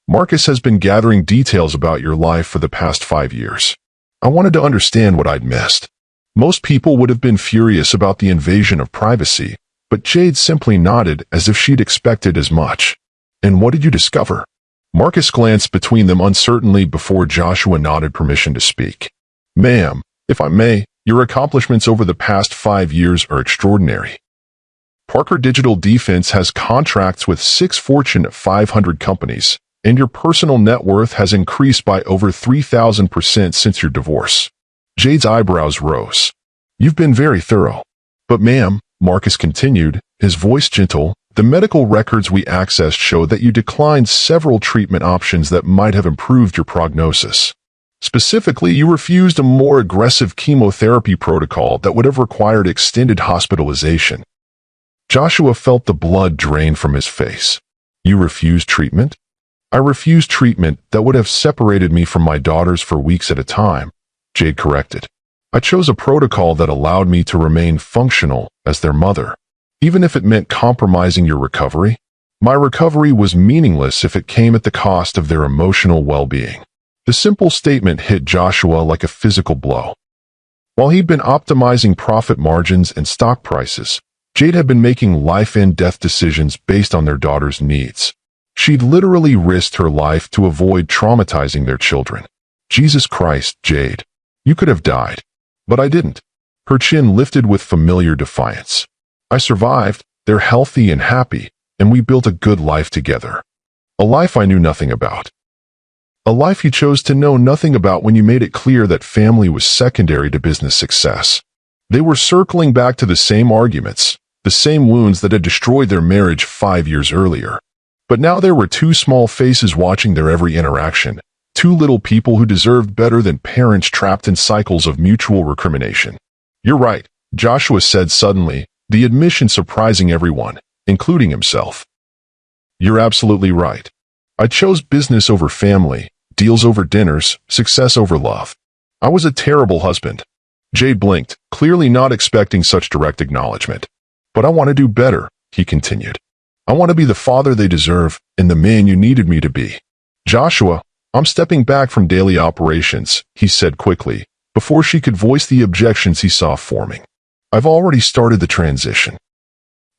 "Marcus has been gathering details about your life for the past 5 years. I wanted to understand what I'd missed. Most people would have been furious about the invasion of privacy, but Jade simply nodded as if she'd expected as much. And what did you discover? Marcus glanced between them uncertainly before Joshua nodded permission to speak. Ma'am, if I may, your accomplishments over the past 5 years are extraordinary. Parker Digital Defense has contracts with 6 Fortune 500 companies, and your personal net worth has increased by over 3,000% since your divorce. Jade's eyebrows rose. You've been very thorough. But ma'am, Marcus continued, his voice gentle, the medical records we accessed show that you declined several treatment options that might have improved your prognosis. Specifically, you refused a more aggressive chemotherapy protocol that would have required extended hospitalization. Joshua felt the blood drain from his face. You refused treatment? I refused treatment that would have separated me from my daughters for weeks at a time, Jade corrected. I chose a protocol that allowed me to remain functional as their mother, even if it meant compromising your recovery. My recovery was meaningless if it came at the cost of their emotional well-being. The simple statement hit Joshua like a physical blow. While he'd been optimizing profit margins and stock prices, Jade had been making life and death decisions based on their daughter's needs. She'd literally risked her life to avoid traumatizing their children. Jesus Christ, Jade. You could have died. But I didn't. Her chin lifted with familiar defiance. I survived, they're healthy and happy, and we built a good life together. A life I knew nothing about. A life you chose to know nothing about when you made it clear that family was secondary to business success. They were circling back to the same arguments, the same wounds that had destroyed their marriage 5 years earlier. But now there were 2 small faces watching their every interaction, 2 little people who deserved better than parents trapped in cycles of mutual recrimination. You're right, Joshua said suddenly, the admission surprising everyone, including himself. You're absolutely right. I chose business over family, deals over dinners, success over love. I was a terrible husband. Jade blinked, clearly not expecting such direct acknowledgement. But I want to do better, he continued. I want to be the father they deserve and the man you needed me to be. Joshua, I'm stepping back from daily operations, he said quickly, before she could voice the objections he saw forming. I've already started the transition.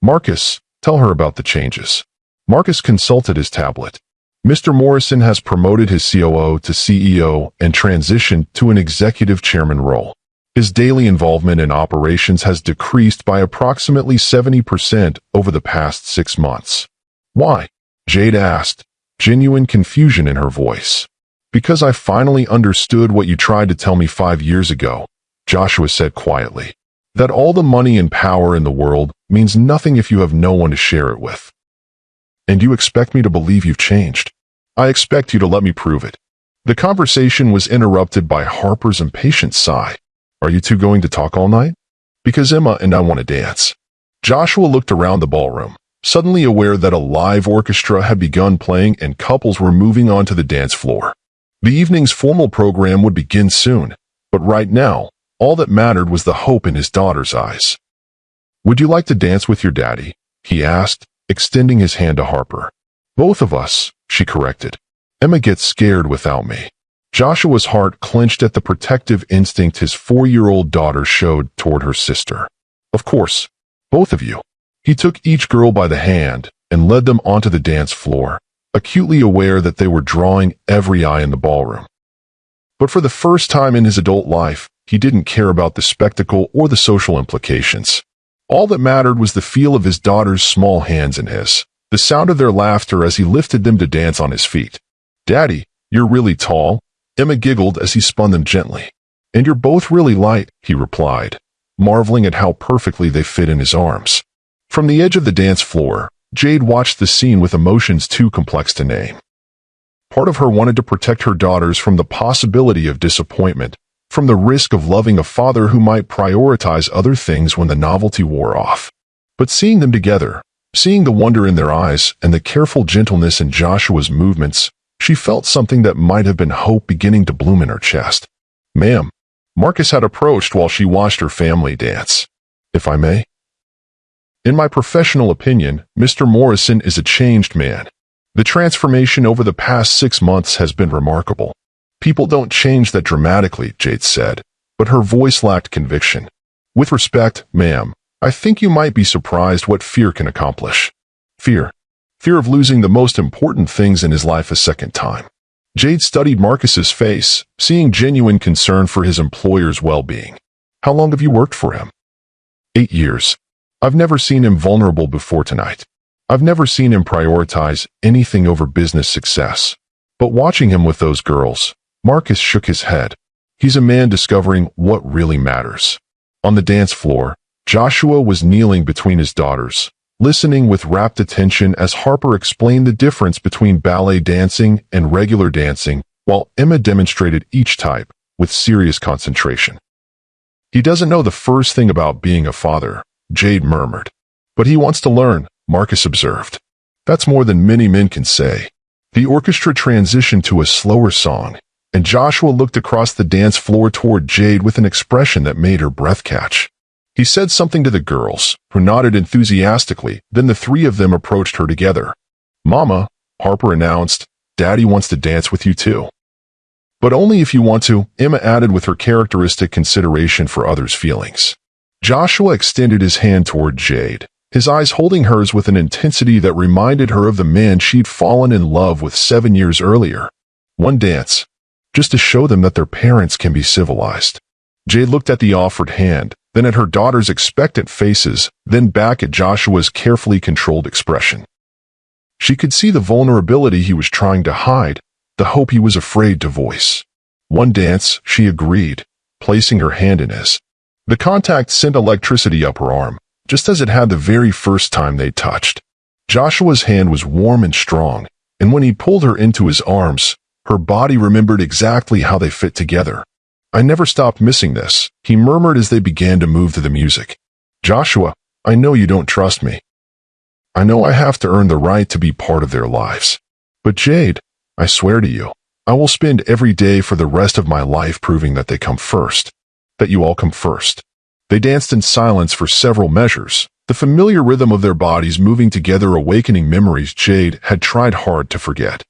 Marcus, tell her about the changes. Marcus consulted his tablet. Mr. Morrison has promoted his COO to CEO and transitioned to an executive chairman role. His daily involvement in operations has decreased by approximately 70% over the past 6 months. Why? Jade asked, genuine confusion in her voice. Because I finally understood what you tried to tell me 5 years ago, Joshua said quietly. That all the money and power in the world means nothing if you have no one to share it with. And you expect me to believe you've changed? I expect you to let me prove it. The conversation was interrupted by Harper's impatient sigh. Are you two going to talk all night? Because Emma and I want to dance. Joshua looked around the ballroom, suddenly aware that a live orchestra had begun playing and couples were moving onto the dance floor. The evening's formal program would begin soon, but right now, all that mattered was the hope in his daughter's eyes. Would you like to dance with your daddy? He asked, extending his hand to Harper. Both of us, she corrected. Emma gets scared without me. Joshua's heart clenched at the protective instinct his 4-year-old daughter showed toward her sister. Of course, both of you. He took each girl by the hand and led them onto the dance floor, acutely aware that they were drawing every eye in the ballroom. But for the first time in his adult life, he didn't care about the spectacle or the social implications. All that mattered was the feel of his daughter's small hands in his, the sound of their laughter as he lifted them to dance on his feet. Daddy, you're really tall, Emma giggled as he spun them gently. And you're both really light, he replied, marveling at how perfectly they fit in his arms. From the edge of the dance floor, Jade watched the scene with emotions too complex to name. Part of her wanted to protect her daughters from the possibility of disappointment, from the risk of loving a father who might prioritize other things when the novelty wore off. But seeing them together, seeing the wonder in their eyes and the careful gentleness in Joshua's movements, she felt something that might have been hope beginning to bloom in her chest. Ma'am, Marcus had approached while she watched her family dance. If I may? In my professional opinion, Mr. Morrison is a changed man. The transformation over the past 6 months has been remarkable. People don't change that dramatically, Jade said, but her voice lacked conviction. With respect, ma'am, I think you might be surprised what fear can accomplish. Fear. Fear of losing the most important things in his life a second time. Jade studied Marcus's face, seeing genuine concern for his employer's well-being. How long have you worked for him? 8 years. I've never seen him vulnerable before tonight. I've never seen him prioritize anything over business success. But watching him with those girls, Marcus shook his head. He's a man discovering what really matters. On the dance floor, Joshua was kneeling between his daughters, listening with rapt attention as Harper explained the difference between ballet dancing and regular dancing, while Emma demonstrated each type with serious concentration. He doesn't know the first thing about being a father, Jade murmured. But he wants to learn, Marcus observed. That's more than many men can say. The orchestra transitioned to a slower song, and Joshua looked across the dance floor toward Jade with an expression that made her breath catch. He said something to the girls, who nodded enthusiastically, then the three of them approached her together. Mama, Harper announced, Daddy wants to dance with you too. But only if you want to, Emma added with her characteristic consideration for others' feelings. Joshua extended his hand toward Jade, his eyes holding hers with an intensity that reminded her of the man she'd fallen in love with 7 years earlier. One dance, just to show them that their parents can be civilized. Jade looked at the offered hand, then at her daughter's expectant faces, then back at Joshua's carefully controlled expression. She could see the vulnerability he was trying to hide, the hope he was afraid to voice. One dance, she agreed, placing her hand in his. The contact sent electricity up her arm, just as it had the very first time they touched. Joshua's hand was warm and strong, and when he pulled her into his arms, her body remembered exactly how they fit together. I never stopped missing this, he murmured as they began to move to the music. Joshua, I know you don't trust me. I know I have to earn the right to be part of their lives. But Jade, I swear to you, I will spend every day for the rest of my life proving that they come first. That you all come first. They danced in silence for several measures, the familiar rhythm of their bodies moving together awakening memories Jade had tried hard to forget.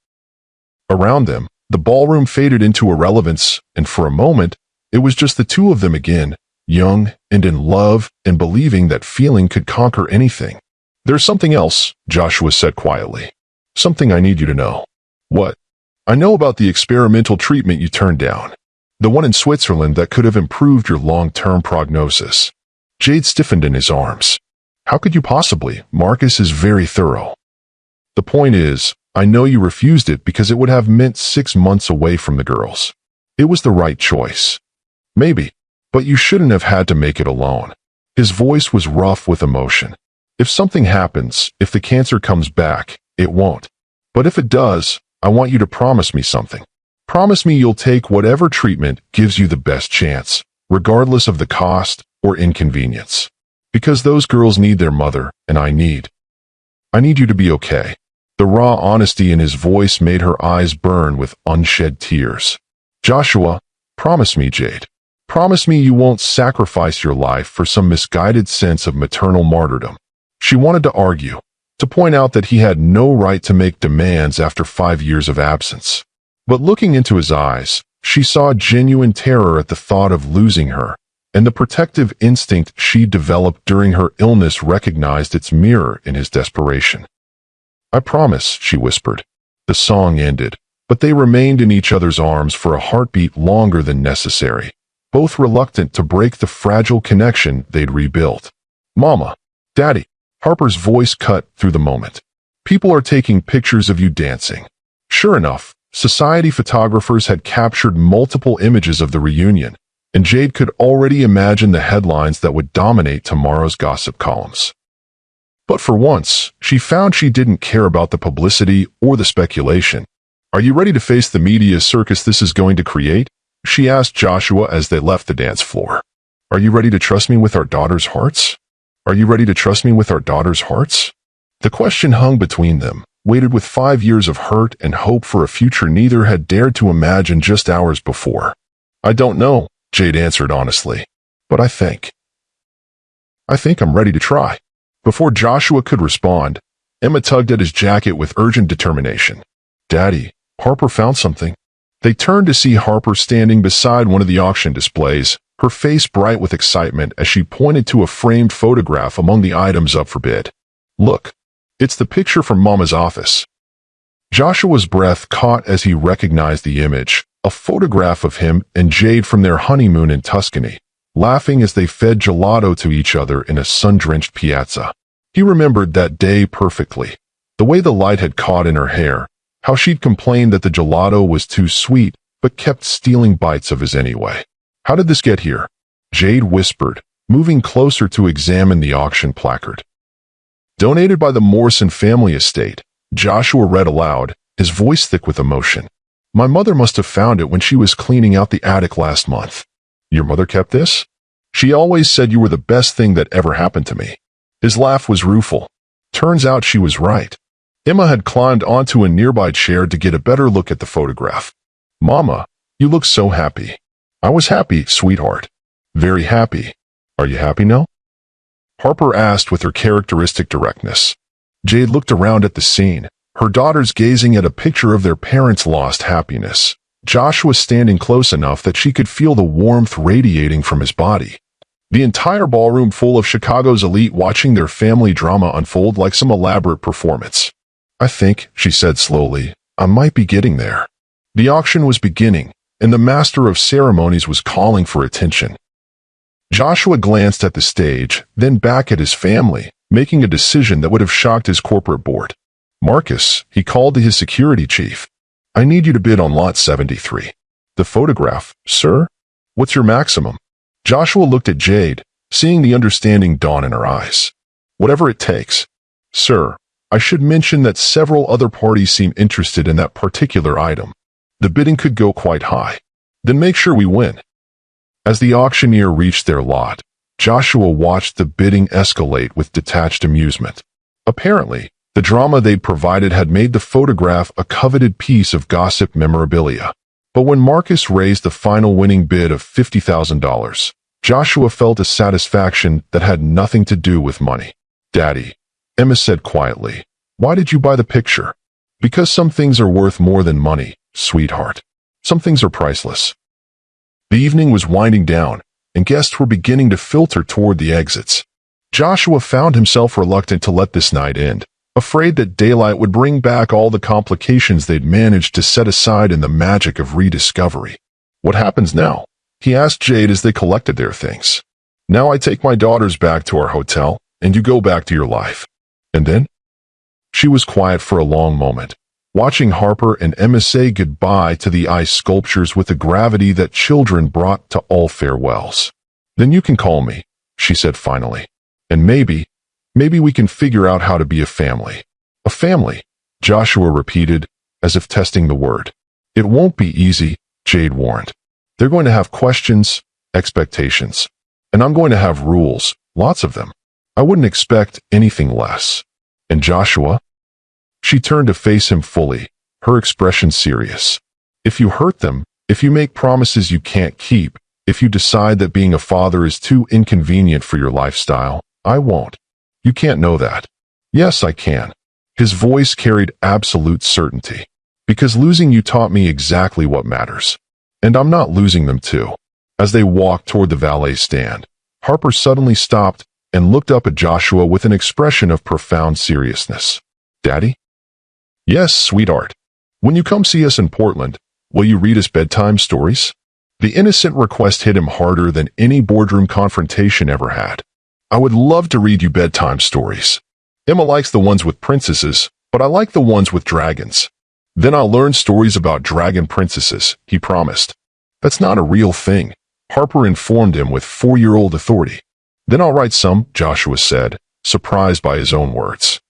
Around them, the ballroom faded into irrelevance, and for a moment, it was just the two of them again, young and in love and believing that feeling could conquer anything. There's something else, Joshua said quietly. Something I need you to know. What? I know about the experimental treatment you turned down. The one in Switzerland that could have improved your long-term prognosis. Jade stiffened in his arms. How could you possibly? Marcus is very thorough. The point is, I know you refused it because it would have meant 6 months away from the girls. It was the right choice. Maybe, but you shouldn't have had to make it alone. His voice was rough with emotion. If something happens, if the cancer comes back, it won't. But if it does, I want you to promise me something. Promise me you'll take whatever treatment gives you the best chance, regardless of the cost or inconvenience. Because those girls need their mother, and I need you to be okay. The raw honesty in his voice made her eyes burn with unshed tears. Joshua, promise me, Jade. Promise me you won't sacrifice your life for some misguided sense of maternal martyrdom. She wanted to argue, to point out that he had no right to make demands after 5 years of absence. But looking into his eyes, she saw genuine terror at the thought of losing her, and the protective instinct she developed during her illness recognized its mirror in his desperation. I promise, she whispered. The song ended, but they remained in each other's arms for a heartbeat longer than necessary, both reluctant to break the fragile connection they'd rebuilt. Mama, Daddy, Harper's voice cut through the moment. People are taking pictures of you dancing. Sure enough, society photographers had captured multiple images of the reunion, and Jade could already imagine the headlines that would dominate tomorrow's gossip columns. But for once, she found she didn't care about the publicity or the speculation. Are you ready to face the media circus this is going to create? She asked Joshua as they left the dance floor. Are you ready to trust me with our daughters' hearts? Are you ready to trust me with our daughters' hearts? The question hung between them, weighted with 5 years of hurt and hope for a future neither had dared to imagine just hours before. I don't know, Jade answered honestly, but I think I'm ready to try. Before Joshua could respond, Emma tugged at his jacket with urgent determination. Daddy, Harper found something. They turned to see Harper standing beside one of the auction displays, her face bright with excitement as she pointed to a framed photograph among the items up for bid. "Look, it's the picture from Mama's office." Joshua's breath caught as he recognized the image, a photograph of him and Jade from their honeymoon in Tuscany, laughing as they fed gelato to each other in a sun-drenched piazza. He remembered that day perfectly, the way the light had caught in her hair, how she'd complained that the gelato was too sweet, but kept stealing bites of his anyway. "How did this get here?" Jade whispered, moving closer to examine the auction placard. "Donated by the Morrison family estate," Joshua read aloud, his voice thick with emotion. "My mother must have found it when she was cleaning out the attic last month." "Your mother kept this?" "She always said you were the best thing that ever happened to me." His laugh was rueful. Turns out she was right. Emma had climbed onto a nearby chair to get a better look at the photograph. "Mama, you look so happy." "I was happy, sweetheart." "Very happy. Are you happy now?" Harper asked with her characteristic directness. Jade looked around at the scene, her daughters gazing at a picture of their parents' lost happiness. Joshua standing close enough that she could feel the warmth radiating from his body. The entire ballroom full of Chicago's elite watching their family drama unfold like some elaborate performance. "I think," she said slowly, "I might be getting there." The auction was beginning, and the master of ceremonies was calling for attention. Joshua glanced at the stage, then back at his family, making a decision that would have shocked his corporate board. "Marcus," he called to his security chief, "I need you to bid on lot 73. "The photograph, sir? What's your maximum?" Joshua looked at Jade, seeing the understanding dawn in her eyes. "Whatever it takes." "Sir, I should mention that several other parties seem interested in that particular item. The bidding could go quite high. Then make sure we win." As the auctioneer reached their lot, Joshua watched the bidding escalate with detached amusement. Apparently, the drama they'd provided had made the photograph a coveted piece of gossip memorabilia. But when Marcus raised the final winning bid of $50,000, Joshua felt a satisfaction that had nothing to do with money. "Daddy," Emma said quietly, "why did you buy the picture?" "Because some things are worth more than money, sweetheart. Some things are priceless." The evening was winding down, and guests were beginning to filter toward the exits. Joshua found himself reluctant to let this night end, afraid that daylight would bring back all the complications they'd managed to set aside in the magic of rediscovery. "What happens now?" he asked Jade as they collected their things. "Now I take my daughters back to our hotel, and you go back to your life." "And then?" She was quiet for a long moment, watching Harper and Emma say goodbye to the ice sculptures with a gravity that children brought to all farewells. "Then you can call me," she said finally. "And maybe we can figure out how to be a family." "A family," Joshua repeated, as if testing the word. "It won't be easy," Jade warned. "They're going to have questions, expectations. And I'm going to have rules, lots of them. I wouldn't expect anything less." "And Joshua?" She turned to face him fully, her expression serious. "If you hurt them, if you make promises you can't keep, if you decide that being a father is too inconvenient for your lifestyle, I won't. You can't know that." "Yes, I can." His voice carried absolute certainty. "Because losing you taught me exactly what matters. And I'm not losing them too." As they walked toward the valet stand, Harper suddenly stopped and looked up at Joshua with an expression of profound seriousness. "Daddy?" "Yes, sweetheart. When you come see us in Portland, will you read us bedtime stories?" The innocent request hit him harder than any boardroom confrontation ever had. "I would love to read you bedtime stories. Emma likes the ones with princesses, but I like the ones with dragons. Then I'll learn stories about dragon princesses," he promised. "That's not a real thing," Harper informed him with 4-year-old authority. "Then I'll write some," Joshua said, surprised by his own words.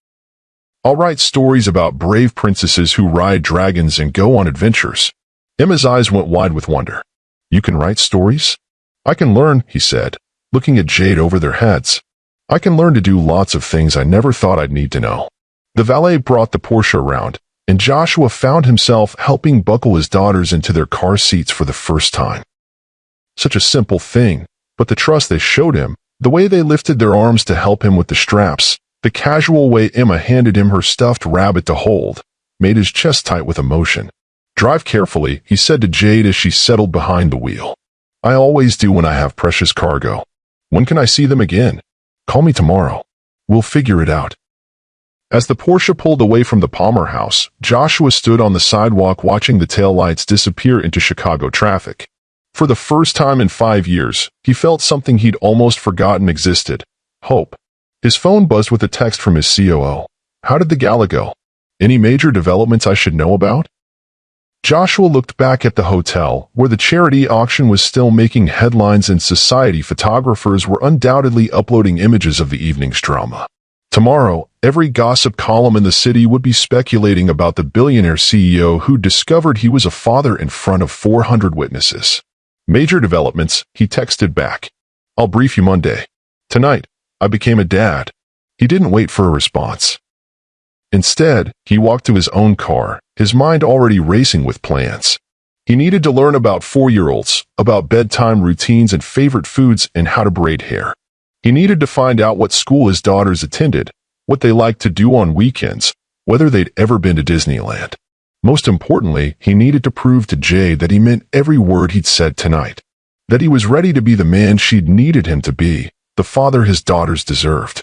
"I'll write stories about brave princesses who ride dragons and go on adventures." Emma's eyes went wide with wonder. "You can write stories?" "I can learn," he said, looking at Jade over their heads. "I can learn to do lots of things I never thought I'd need to know." The valet brought the Porsche around, and Joshua found himself helping buckle his daughters into their car seats for the first time. Such a simple thing, but the trust they showed him, the way they lifted their arms to help him with the straps, the casual way Emma handed him her stuffed rabbit to hold, made his chest tight with emotion. "Drive carefully," he said to Jade as she settled behind the wheel. I always do when I have precious cargo. When can I see them again? Call me tomorrow. We'll figure it out. As the Porsche pulled away from the Palmer house, Joshua stood on the sidewalk watching the taillights disappear into Chicago traffic. For the first time in 5 years, he felt something he'd almost forgotten existed: hope. His phone buzzed with a text from his COO. How did the gala go? Any major developments I should know about? Joshua looked back at the hotel, where the charity auction was still making headlines and society photographers were undoubtedly uploading images of the evening's drama. Tomorrow, every gossip column in the city would be speculating about the billionaire CEO who discovered he was a father in front of 400 witnesses. Major developments, he texted back. I'll brief you Monday. Tonight, I became a dad. He didn't wait for a response. Instead, he walked to his own car, his mind already racing with plans. He needed to learn about 4-year-olds, about bedtime routines and favorite foods, and how to braid hair. He needed to find out what school his daughters attended, what they liked to do on weekends, whether they'd ever been to Disneyland. Most importantly, he needed to prove to Jay that he meant every word he'd said tonight, that he was ready to be the man she'd needed him to be, the father his daughters deserved.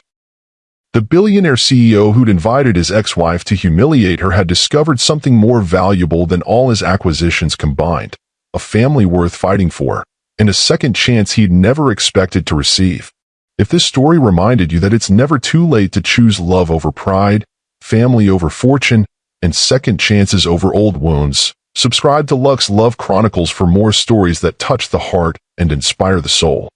The billionaire CEO who'd invited his ex-wife to humiliate her had discovered something more valuable than all his acquisitions combined: a family worth fighting for, and a second chance he'd never expected to receive. If this story reminded you that it's never too late to choose love over pride, family over fortune, and second chances over old wounds, subscribe to Lux Love Chronicles for more stories that touch the heart and inspire the soul.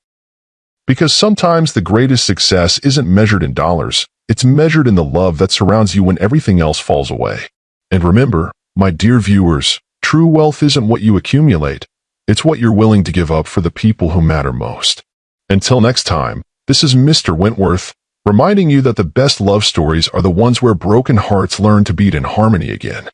Because sometimes the greatest success isn't measured in dollars, it's measured in the love that surrounds you when everything else falls away. And remember, my dear viewers, true wealth isn't what you accumulate, it's what you're willing to give up for the people who matter most. Until next time, this is Mr. Wentworth, reminding you that the best love stories are the ones where broken hearts learn to beat in harmony again.